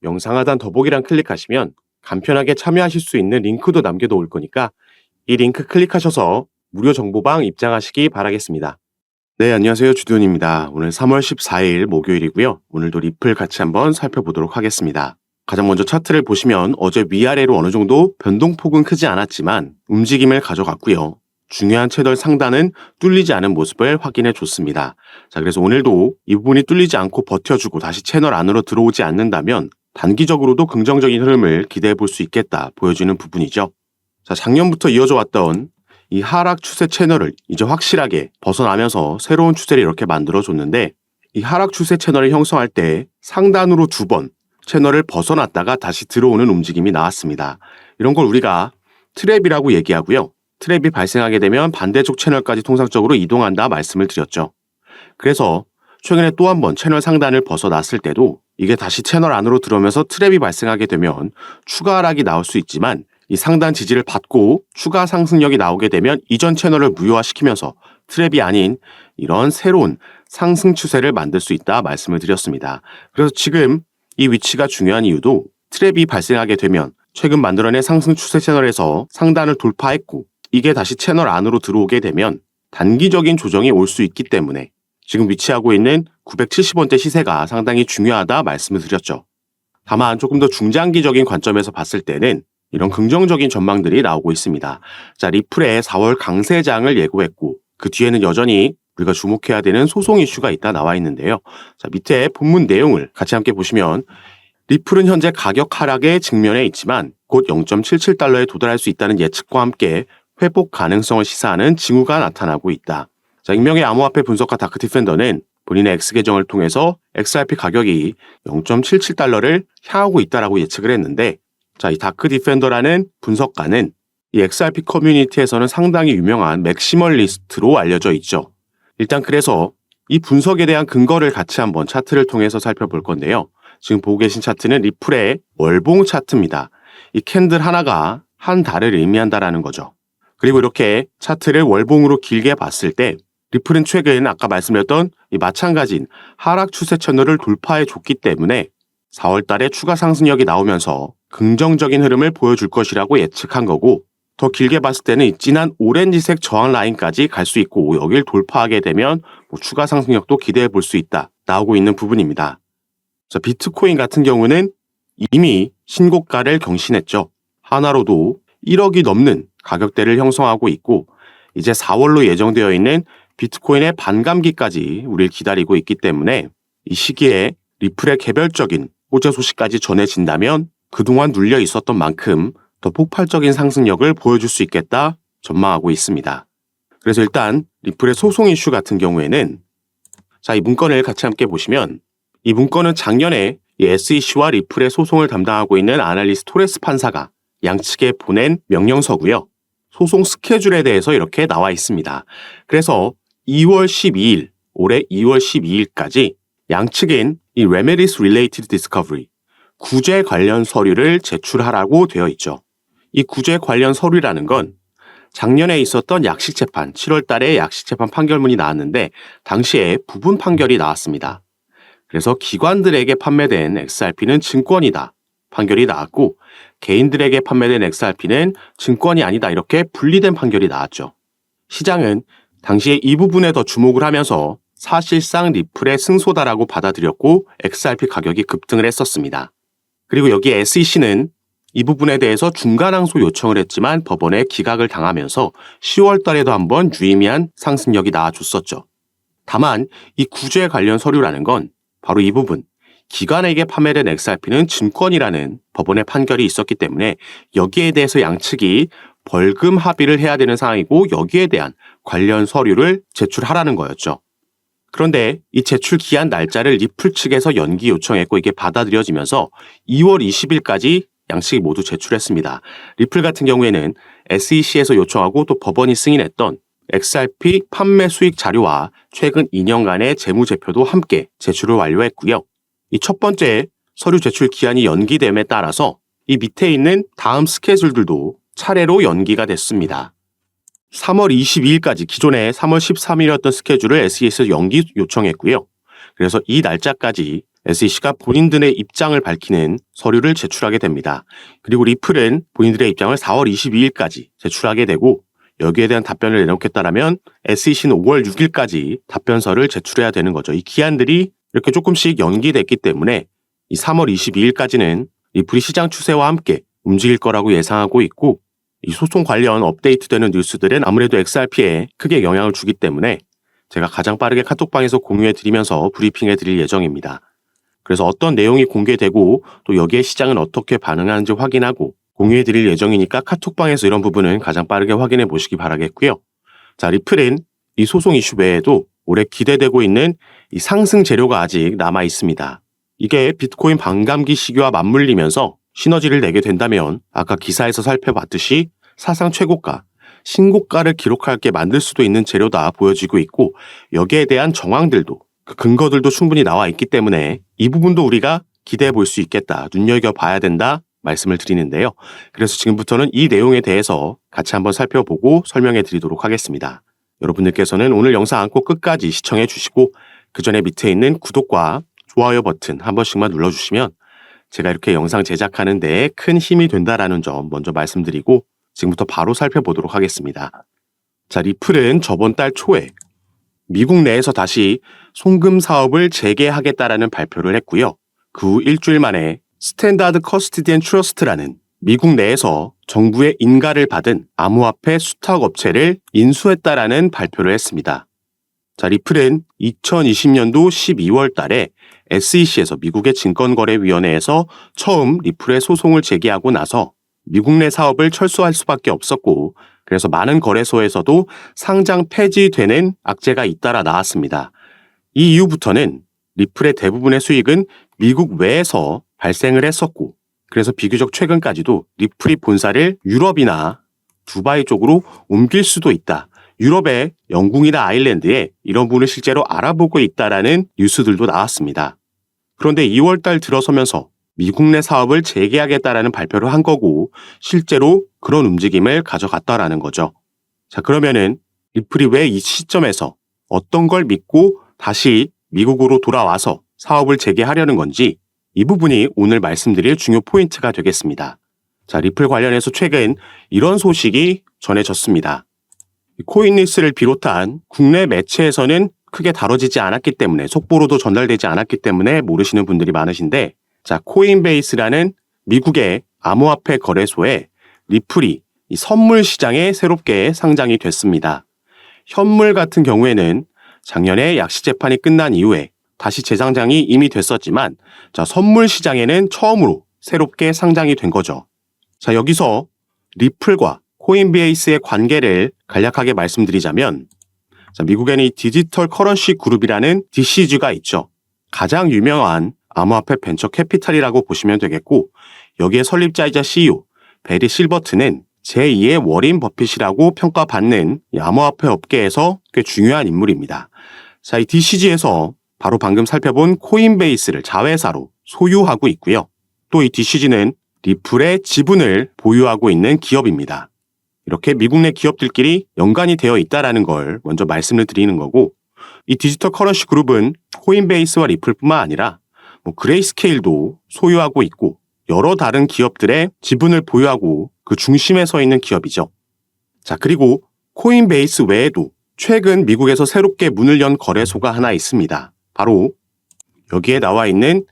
영상 하단 더보기란 클릭하시면 간편하게 참여하실 수 있는 링크도 남겨놓을 거니까 이 링크 클릭하셔서 무료 정보방 입장하시기 바라겠습니다. 네, 안녕하세요. 주도현입니다. 오늘 3월 14일 목요일이고요. 오늘도 리플 같이 한번 살펴보도록 하겠습니다. 가장 먼저 차트를 보시면 어제 위아래로 어느 정도 변동폭은 크지 않았지만 움직임을 가져갔고요. 중요한 채널 상단은 뚫리지 않은 모습을 확인해 줬습니다. 자, 그래서 오늘도 이 부분이 뚫리지 않고 버텨주고 다시 채널 안으로 들어오지 않는다면 단기적으로도 긍정적인 흐름을 기대해 볼 수 있겠다 보여주는 부분이죠. 자, 작년부터 이어져 왔던 이 하락 추세 채널을 이제 확실하게 벗어나면서 새로운 추세를 이렇게 만들어줬는데 이 하락 추세 채널을 형성할 때 상단으로 2번 채널을 벗어났다가 다시 들어오는 움직임이 나왔습니다. 이런 걸 우리가 트랩이라고 얘기하고요. 트랩이 발생하게 되면 반대쪽 채널까지 통상적으로 이동한다 말씀을 드렸죠. 그래서 최근에 또 한 번 채널 상단을 벗어났을 때도 이게 다시 채널 안으로 들어오면서 트랩이 발생하게 되면 추가 하락이 나올 수 있지만 이 상단 지지를 받고 추가 상승력이 나오게 되면 이전 채널을 무효화시키면서 트랩이 아닌 이런 새로운 상승 추세를 만들 수 있다 말씀을 드렸습니다. 그래서 지금 이 위치가 중요한 이유도 트랩이 발생하게 되면 최근 만들어낸 상승 추세 채널에서 상단을 돌파했고 이게 다시 채널 안으로 들어오게 되면 단기적인 조정이 올 수 있기 때문에 지금 위치하고 있는 970원대 시세가 상당히 중요하다 말씀을 드렸죠. 다만 조금 더 중장기적인 관점에서 봤을 때는 이런 긍정적인 전망들이 나오고 있습니다. 자, 리플의 4월 강세장을 예고했고 그 뒤에는 여전히 우리가 주목해야 되는 소송 이슈가 있다 나와 있는데요. 자, 밑에 본문 내용을 같이 함께 보시면 리플은 현재 가격 하락에 직면해 있지만 곧 0.77달러에 도달할 수 있다는 예측과 함께 회복 가능성을 시사하는 징후가 나타나고 있다. 자, 익명의 암호화폐 분석가 다크 디펜더는 본인의 X 계정을 통해서 XRP 가격이 0.77달러를 향하고 있다라고 예측을 했는데 자, 이 다크 디펜더라는 분석가는 이 XRP 커뮤니티에서는 상당히 유명한 맥시멀리스트로 알려져 있죠. 일단 그래서 이 분석에 대한 근거를 같이 한번 차트를 통해서 살펴볼 건데요. 지금 보고 계신 차트는 리플의 월봉 차트입니다. 이 캔들 하나가 한 달을 의미한다라는 거죠. 그리고 이렇게 차트를 월봉으로 길게 봤을 때 리플은 최근 아까 말씀드렸던 이 마찬가지인 하락 추세 채널을 돌파해 줬기 때문에 4월 달에 추가 상승력이 나오면서 긍정적인 흐름을 보여줄 것이라고 예측한 거고 더 길게 봤을 때는 이 진한 오렌지색 저항 라인까지 갈 수 있고 여길 돌파하게 되면 추가 상승력도 기대해 볼 수 있다 나오고 있는 부분입니다. 자, 비트코인 같은 경우는 이미 신고가를 경신했죠. 하나로도 1억이 넘는 가격대를 형성하고 있고 이제 4월로 예정되어 있는 비트코인의 반감기까지 우리를 기다리고 있기 때문에 이 시기에 리플의 개별적인 호재 소식까지 전해진다면 그동안 눌려 있었던 만큼 더 폭발적인 상승력을 보여줄 수 있겠다 전망하고 있습니다. 그래서 일단 리플의 소송 이슈 같은 경우에는 자, 이 문건을 같이 함께 보시면 이 문건은 작년에 이 SEC와 리플의 소송을 담당하고 있는 아날리스트 토레스 판사가 양측에 보낸 명령서고요. 소송 스케줄에 대해서 이렇게 나와 있습니다. 그래서 2월 12일, 올해 2월 12일까지 양측인 이 Remedies Related Discovery, 구제 관련 서류를 제출하라고 되어 있죠. 이 구제 관련 서류라는 건 작년에 있었던 약식재판, 7월 달에 약식재판 판결문이 나왔는데 당시에 부분 판결이 나왔습니다. 그래서 기관들에게 판매된 XRP는 증권이다. 판결이 나왔고 개인들에게 판매된 XRP는 증권이 아니다. 이렇게 분리된 판결이 나왔죠. 시장은 당시에 이 부분에 더 주목을 하면서 사실상 리플의 승소다라고 받아들였고 XRP 가격이 급등을 했었습니다. 그리고 여기 SEC는 이 부분에 대해서 중간항소 요청을 했지만 법원에 기각을 당하면서 10월 달에도 한번 유의미한 상승력이 나와줬었죠. 다만 이 구제 관련 서류라는 건 바로 이 부분, 기관에게 판매된 XRP는 증권이라는 법원의 판결이 있었기 때문에 여기에 대해서 양측이 벌금 합의를 해야 되는 상황이고 여기에 대한 관련 서류를 제출하라는 거였죠. 그런데 이 제출 기한 날짜를 리플 측에서 연기 요청했고 이게 받아들여지면서 2월 20일까지 양측이 모두 제출했습니다. 리플 같은 경우에는 SEC에서 요청하고 또 법원이 승인했던 XRP 판매 수익 자료와 최근 2년간의 재무제표도 함께 제출을 완료했고요. 이 첫 번째 서류 제출 기한이 연기됨에 따라서 이 밑에 있는 다음 스케줄들도 차례로 연기가 됐습니다. 3월 22일까지 기존에 3월 13일이었던 스케줄을 SEC에서 연기 요청했고요. 그래서 이 날짜까지 SEC가 본인들의 입장을 밝히는 서류를 제출하게 됩니다. 그리고 리플은 본인들의 입장을 4월 22일까지 제출하게 되고 여기에 대한 답변을 내놓겠다라면 SEC는 5월 6일까지 답변서를 제출해야 되는 거죠. 이 기한들이 이렇게 조금씩 연기됐기 때문에 이 3월 22일까지는 리플이 시장 추세와 함께 움직일 거라고 예상하고 있고 이 소송 관련 업데이트되는 뉴스들은 아무래도 XRP에 크게 영향을 주기 때문에 제가 가장 빠르게 카톡방에서 공유해 드리면서 브리핑해 드릴 예정입니다. 그래서 어떤 내용이 공개되고 또 여기에 시장은 어떻게 반응하는지 확인하고 공유해 드릴 예정이니까 카톡방에서 이런 부분은 가장 빠르게 확인해 보시기 바라겠고요. 자, 리플은 이 소송 이슈 외에도 올해 기대되고 있는 이 상승 재료가 아직 남아 있습니다. 이게 비트코인 반감기 시기와 맞물리면서 시너지를 내게 된다면 아까 기사에서 살펴봤듯이 사상 최고가, 신고가를 기록하게 만들 수도 있는 재료다 보여지고 있고 여기에 대한 정황들도 그 근거들도 충분히 나와 있기 때문에 이 부분도 우리가 기대해 볼 수 있겠다, 눈여겨봐야 된다 말씀을 드리는데요. 그래서 지금부터는 이 내용에 대해서 같이 한번 살펴보고 설명해 드리도록 하겠습니다. 여러분들께서는 오늘 영상 꼭 끝까지 시청해 주시고 그 전에 밑에 있는 구독과 좋아요 버튼 한 번씩만 눌러주시면 제가 이렇게 영상 제작하는 데에 큰 힘이 된다라는 점 먼저 말씀드리고 지금부터 바로 살펴보도록 하겠습니다. 자, 리플은 저번 달 초에 미국 내에서 다시 송금 사업을 재개하겠다라는 발표를 했고요. 그 후 일주일 만에 스탠다드 커스티디언 트러스트라는 미국 내에서 정부의 인가를 받은 암호화폐 수탁 업체를 인수했다라는 발표를 했습니다. 자, 리플은 2020년도 12월 달에 SEC에서 미국의 증권거래위원회에서 처음 리플의 소송을 제기하고 나서 미국 내 사업을 철수할 수밖에 없었고 그래서 많은 거래소에서도 상장 폐지되는 악재가 잇따라 나왔습니다. 이 이후부터는 리플의 대부분의 수익은 미국 외에서 발생을 했었고 그래서 비교적 최근까지도 리플이 본사를 유럽이나 두바이 쪽으로 옮길 수도 있다. 유럽의 영국이나 아일랜드에 이런 부분을 실제로 알아보고 있다라는 뉴스들도 나왔습니다. 그런데 2월 달 들어서면서 미국 내 사업을 재개하겠다라는 발표를 한 거고 실제로 그런 움직임을 가져갔다라는 거죠. 자, 그러면은 리플이 왜 이 시점에서 어떤 걸 믿고 다시 미국으로 돌아와서 사업을 재개하려는 건지 이 부분이 오늘 말씀드릴 중요 포인트가 되겠습니다. 자, 리플 관련해서 최근 이런 소식이 전해졌습니다. 코인리스를 비롯한 국내 매체에서는 크게 다뤄지지 않았기 때문에 속보로도 전달되지 않았기 때문에 모르시는 분들이 많으신데 자, 코인베이스라는 미국의 암호화폐 거래소에 리플이 이 선물 시장에 새롭게 상장이 됐습니다. 현물 같은 경우에는 작년에 약시 재판이 끝난 이후에 다시 재상장이 이미 됐었지만 자, 선물 시장에는 처음으로 새롭게 상장이 된 거죠. 자, 여기서 리플과 코인베이스의 관계를 간략하게 말씀드리자면 자, 미국에는 이 디지털 커런시 그룹이라는 DCG가 있죠. 가장 유명한 암호화폐 벤처 캐피탈이라고 보시면 되겠고 여기에 설립자이자 CEO 베리 실버트는 제2의 워린 버핏이라고 평가받는 이 암호화폐 업계에서 꽤 중요한 인물입니다. 자, 이 DCG에서 바로 방금 살펴본 코인베이스를 자회사로 소유하고 있고요. 또 이 DCG는 리플의 지분을 보유하고 있는 기업입니다. 이렇게 미국 내 기업들끼리 연관이 되어 있다는 걸 먼저 말씀을 드리는 거고 이 디지털 커런시 그룹은 코인베이스와 리플뿐만 아니라 그레이스케일도 소유하고 있고 여러 다른 기업들의 지분을 보유하고 그 중심에 서 있는 기업이죠. 자, 그리고 코인베이스 외에도 최근 미국에서 새롭게 문을 연 거래소가 하나 있습니다. 바로 여기에 나와 있는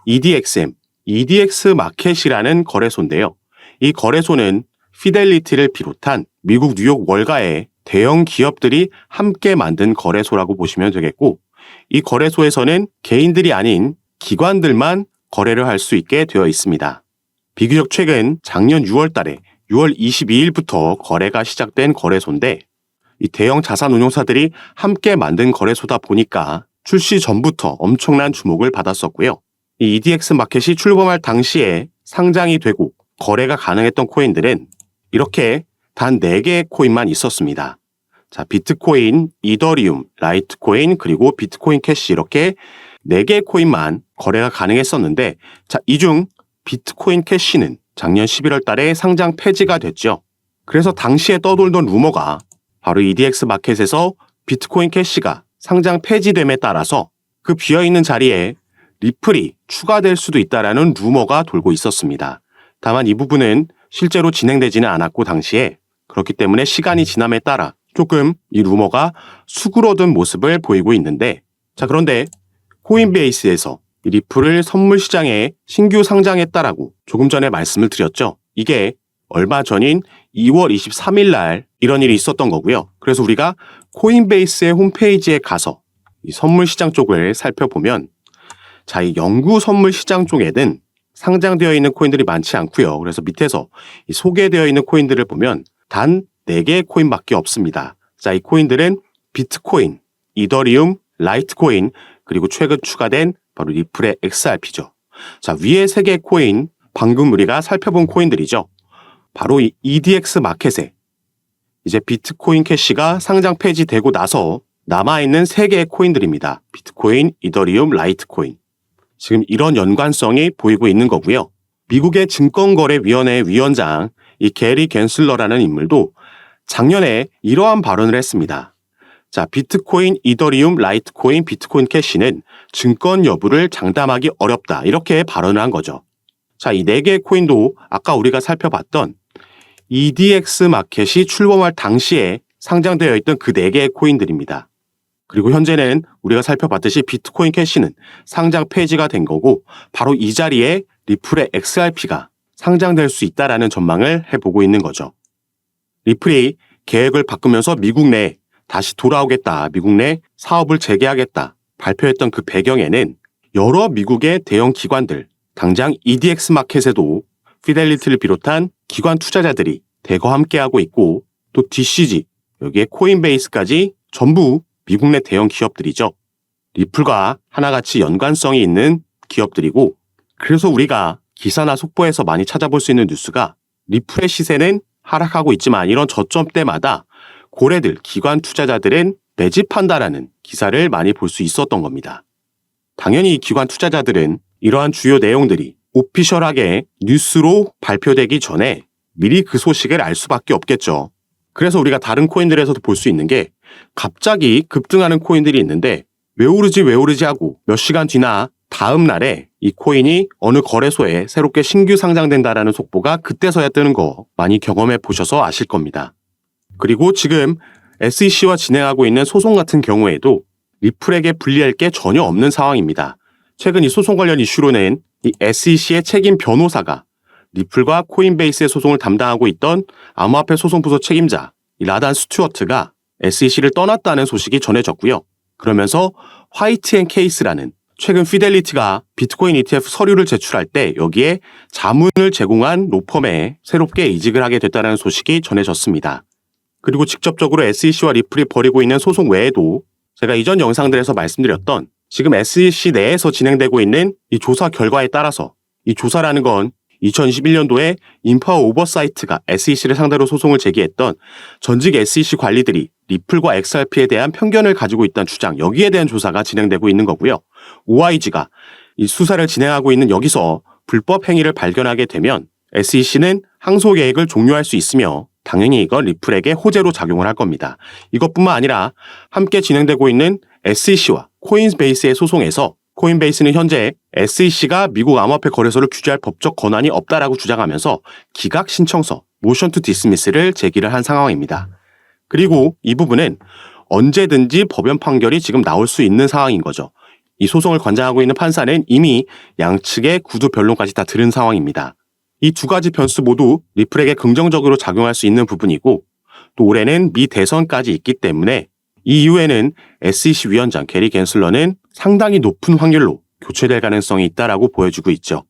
EDXM, EDX 마켓이라는 거래소인데요. 이 거래소는 피델리티를 비롯한 미국 뉴욕 월가의 대형 기업들이 함께 만든 거래소라고 보시면 되겠고 이 거래소에서는 개인들이 아닌 기관들만 거래를 할 수 있게 되어 있습니다. 비교적 최근 작년 6월 달에 6월 22일부터 거래가 시작된 거래소인데 이 대형 자산운용사들이 함께 만든 거래소다 보니까 출시 전부터 엄청난 주목을 받았었고요. 이 EDX 마켓이 출범할 당시에 상장이 되고 거래가 가능했던 코인들은 이렇게 단 4개의 코인만 있었습니다. 자, 비트코인, 이더리움, 라이트코인, 그리고 비트코인 캐시 이렇게 4개의 코인만 거래가 가능했었는데 자, 이 중 비트코인 캐시는 작년 11월 달에 상장 폐지가 됐죠. 그래서 당시에 떠돌던 루머가 바로 EDX 마켓에서 비트코인 캐시가 상장 폐지됨에 따라서 그 비어있는 자리에 리플이 추가될 수도 있다라는 루머가 돌고 있었습니다. 다만 이 부분은 실제로 진행되지는 않았고 당시에 그렇기 때문에 시간이 지남에 따라 조금 이 루머가 수그러든 모습을 보이고 있는데 자 그런데 코인베이스에서 이 리플을 선물 시장에 신규 상장했다라고 조금 전에 말씀을 드렸죠. 이게 얼마 전인 2월 23일 날 이런 일이 있었던 거고요. 그래서 우리가 코인베이스의 홈페이지에 가서 이 선물 시장 쪽을 살펴보면 자, 이 영구 선물 시장 쪽에는 상장되어 있는 코인들이 많지 않고요. 그래서 밑에서 이 소개되어 있는 코인들을 보면 단 4개의 코인밖에 없습니다. 자, 이 코인들은 비트코인, 이더리움, 라이트코인, 그리고 최근 추가된 바로 리플의 XRP죠. 자, 위에 3개의 코인, 방금 우리가 살펴본 코인들이죠. 바로 이 EDX 마켓에 이제 비트코인 캐시가 상장 폐지되고 나서 남아있는 3개의 코인들입니다. 비트코인, 이더리움, 라이트코인. 지금 이런 연관성이 보이고 있는 거고요. 미국의 증권거래위원회 위원장 이 게리 갠슬러라는 인물도 작년에 이러한 발언을 했습니다. 자, 비트코인, 이더리움, 라이트코인, 비트코인 캐시는 증권 여부를 장담하기 어렵다. 이렇게 발언을 한 거죠. 자, 이 4개의 코인도 아까 우리가 살펴봤던 EDX 마켓이 출범할 당시에 상장되어 있던 그 4개의 코인들입니다. 그리고 현재는 우리가 살펴봤듯이 비트코인 캐시는 상장 폐지가 된 거고 바로 이 자리에 리플의 XRP가 상장될 수 있다라는 전망을 해보고 있는 거죠. 리플이 계획을 바꾸면서 미국 내 다시 돌아오겠다, 미국 내 사업을 재개하겠다 발표했던 그 배경에는 여러 미국의 대형 기관들, 당장 EDX 마켓에도 피델리티를 비롯한 기관 투자자들이 대거 함께하고 있고 또 DCG, 여기에 코인베이스까지 전부 미국 내 대형 기업들이죠. 리플과 하나같이 연관성이 있는 기업들이고 그래서 우리가 기사나 속보에서 많이 찾아볼 수 있는 뉴스가 리플의 시세는 하락하고 있지만 이런 저점대마다 고래들, 기관 투자자들은 매집한다라는 기사를 많이 볼 수 있었던 겁니다. 당연히 이 기관 투자자들은 이러한 주요 내용들이 오피셜하게 뉴스로 발표되기 전에 미리 그 소식을 알 수밖에 없겠죠. 그래서 우리가 다른 코인들에서도 볼 수 있는 게 갑자기 급등하는 코인들이 있는데 왜 오르지 하고 몇 시간 뒤나 다음 날에 이 코인이 어느 거래소에 새롭게 신규 상장된다라는 속보가 그때서야 뜨는 거 많이 경험해 보셔서 아실 겁니다. 그리고 지금 SEC와 진행하고 있는 소송 같은 경우에도 리플에게 불리할 게 전혀 없는 상황입니다. 최근 이 소송 관련 이슈로는 이 SEC의 책임 변호사가 리플과 코인베이스의 소송을 담당하고 있던 암호화폐 소송부서 책임자 이 라단 스튜어트가 SEC를 떠났다는 소식이 전해졌고요. 그러면서 화이트 앤 케이스라는 최근 피델리티가 비트코인 ETF 서류를 제출할 때 여기에 자문을 제공한 로펌에 새롭게 이직을 하게 됐다는 소식이 전해졌습니다. 그리고 직접적으로 SEC와 리플이 벌이고 있는 소송 외에도 제가 이전 영상들에서 말씀드렸던 지금 SEC 내에서 진행되고 있는 이 조사 결과에 따라서 이 조사라는 건 2021년도에 인파워 오버사이트가 SEC를 상대로 소송을 제기했던 전직 SEC 관리들이 리플과 XRP에 대한 편견을 가지고 있다는 주장, 여기에 대한 조사가 진행되고 있는 거고요. OIG가 이 수사를 진행하고 있는 여기서 불법 행위를 발견하게 되면 SEC는 항소 계획을 종료할 수 있으며 당연히 이건 리플에게 호재로 작용을 할 겁니다. 이것뿐만 아니라 함께 진행되고 있는 SEC와 코인베이스의 소송에서 코인베이스는 현재 SEC가 미국 암호화폐 거래소를 규제할 법적 권한이 없다라고 주장하면서 기각 신청서 모션 투 디스미스를 제기를 한 상황입니다. 그리고 이 부분은 언제든지 법원 판결이 지금 나올 수 있는 상황인 거죠. 이 소송을 관장하고 있는 판사는 이미 양측의 구두 변론까지 다 들은 상황입니다. 이 두 가지 변수 모두 리플에게 긍정적으로 작용할 수 있는 부분이고 또 올해는 미 대선까지 있기 때문에 이 이후에는 SEC 위원장 게리 갠슬러는 상당히 높은 확률로 교체될 가능성이 있다라고 보여주고 있죠.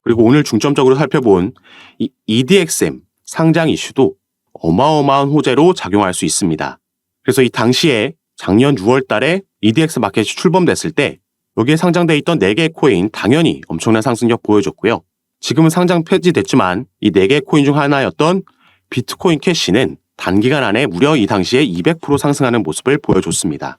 그리고 오늘 중점적으로 살펴본 이 EDXM 상장 이슈도 어마어마한 호재로 작용할 수 있습니다. 그래서 이 당시에 작년 6월 달에 EDX 마켓이 출범됐을 때 여기에 상장돼 있던 4개의 코인 당연히 엄청난 상승력 보여줬고요. 지금은 상장 폐지됐지만 이 4개의 코인 중 하나였던 비트코인 캐시는 단기간 안에 무려 이 당시에 200% 상승하는 모습을 보여줬습니다.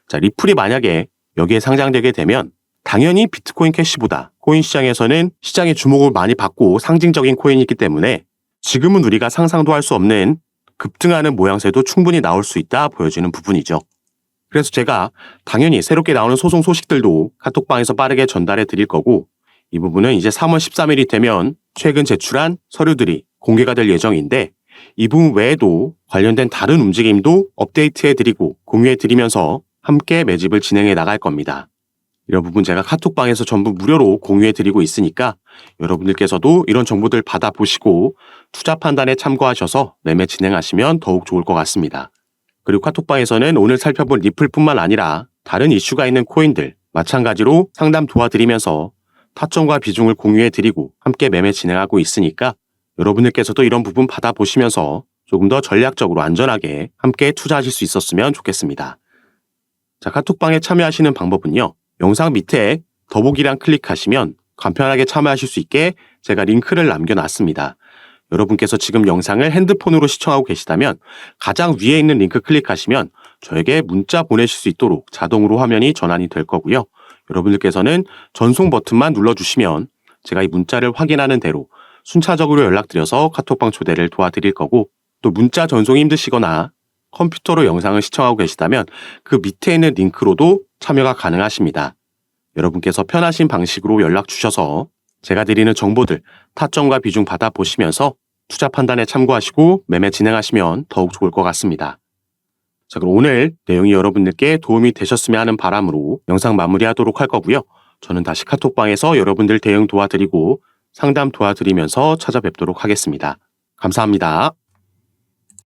자, 리플이 만약에 여기에 상장되게 되면 당연히 비트코인 캐시보다 코인 시장에서는 시장의 주목을 많이 받고 상징적인 코인이기 때문에 지금은 우리가 상상도 할 수 없는 급등하는 모양새도 충분히 나올 수 있다 보여지는 부분이죠. 그래서 제가 당연히 새롭게 나오는 소송 소식들도 카톡방에서 빠르게 전달해 드릴 거고, 이 부분은 이제 3월 13일이 되면 최근 제출한 서류들이 공개가 될 예정인데, 이 부분 외에도 관련된 다른 움직임도 업데이트해 드리고 공유해 드리면서 함께 매집을 진행해 나갈 겁니다. 이런 부분 제가 카톡방에서 전부 무료로 공유해 드리고 있으니까 여러분들께서도 이런 정보들 받아보시고 투자 판단에 참고하셔서 매매 진행하시면 더욱 좋을 것 같습니다. 그리고 카톡방에서는 오늘 살펴본 리플뿐만 아니라 다른 이슈가 있는 코인들 마찬가지로 상담 도와드리면서 타점과 비중을 공유해 드리고 함께 매매 진행하고 있으니까 여러분들께서도 이런 부분 받아보시면서 조금 더 전략적으로 안전하게 함께 투자하실 수 있었으면 좋겠습니다. 자, 카톡방에 참여하시는 방법은요. 영상 밑에 더보기란 클릭하시면 간편하게 참여하실 수 있게 제가 링크를 남겨놨습니다. 여러분께서 지금 영상을 핸드폰으로 시청하고 계시다면 가장 위에 있는 링크 클릭하시면 저에게 문자 보내실 수 있도록 자동으로 화면이 전환이 될 거고요. 여러분들께서는 전송 버튼만 눌러주시면 제가 이 문자를 확인하는 대로 순차적으로 연락드려서 카톡방 초대를 도와드릴 거고, 또 문자 전송이 힘드시거나 컴퓨터로 영상을 시청하고 계시다면 그 밑에 있는 링크로도 참여가 가능하십니다. 여러분께서 편하신 방식으로 연락 주셔서 제가 드리는 정보들 타점과 비중 받아보시면서 투자 판단에 참고하시고 매매 진행하시면 더욱 좋을 것 같습니다. 자, 그럼 오늘 내용이 여러분들께 도움이 되셨으면 하는 바람으로 영상 마무리하도록 할 거고요. 저는 다시 카톡방에서 여러분들 대응 도와드리고 상담 도와드리면서 찾아뵙도록 하겠습니다. 감사합니다.